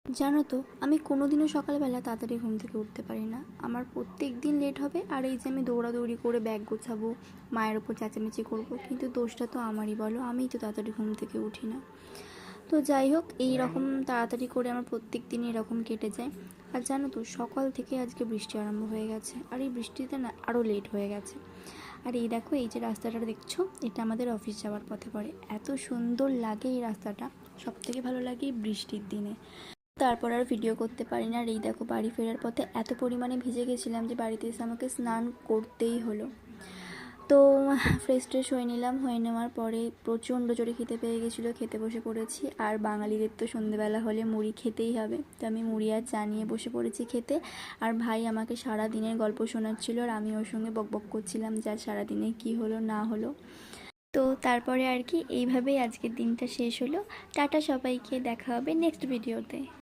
জানো তো, আমি কোনোদিনও সকালবেলা তাড়াতাড়ি ঘুম থেকে উঠতে পারি না। আমার প্রত্যেক দিন লেট হবে, আর এই যে আমি দৌড়াদৌড়ি করে ব্যাগ গোছাবো, মায়ের ওপর চেঁচামেচি করবো, কিন্তু দোষটা তো আমারই, বলো, আমিই তো তাড়াতাড়ি ঘুম থেকে উঠি না। তো যাই হোক, এই রকম তাড়াতাড়ি করে আমার প্রত্যেক দিনই এরকম কেটে যায়। আর জানো তো, সকাল থেকে আজকে বৃষ্টি আরম্ভ হয়ে গেছে, আর এই বৃষ্টিতে না আরও লেট হয়ে গেছে। আর এই দেখো, এই যে রাস্তাটা দেখছো, এটা আমাদের অফিস যাওয়ার পথে পড়ে। এত সুন্দর লাগে এই রাস্তাটা, সব থেকে ভালো লাগে এই বৃষ্টির দিনে। তারপর আর ভিডিও করতে পারি না। আর এই দেখো, বাড়ি ফেরার পথে এত পরিমাণে ভিজে গেছিলাম যে বাড়িতে এসে আমাকে স্নান করতেই হলো। তো ফ্রেশ ট্রেশ হয়ে নিলাম, হয়ে নেওয়ার পরে প্রচণ্ড জোরে খেতে পেয়ে গেছিলো, খেতে বসে পড়েছি। আর বাঙালিদের তো সন্ধেবেলা হলে মুড়ি খেতেই হবে, তো আমি মুড়ি আর চা নিয়ে বসে পড়েছি খেতে। আর ভাই আমাকে সারা দিনের গল্প শোনাচ্ছিল, আর আমি ওর সঙ্গে বকবক করছিলাম যা সারাদিনে কী হলো না হলো। তো তারপরে আর কি, এইভাবেই আজকের দিনটা শেষ হলো। টাটা সবাইকে, দেখা হবে নেক্সট ভিডিওতে।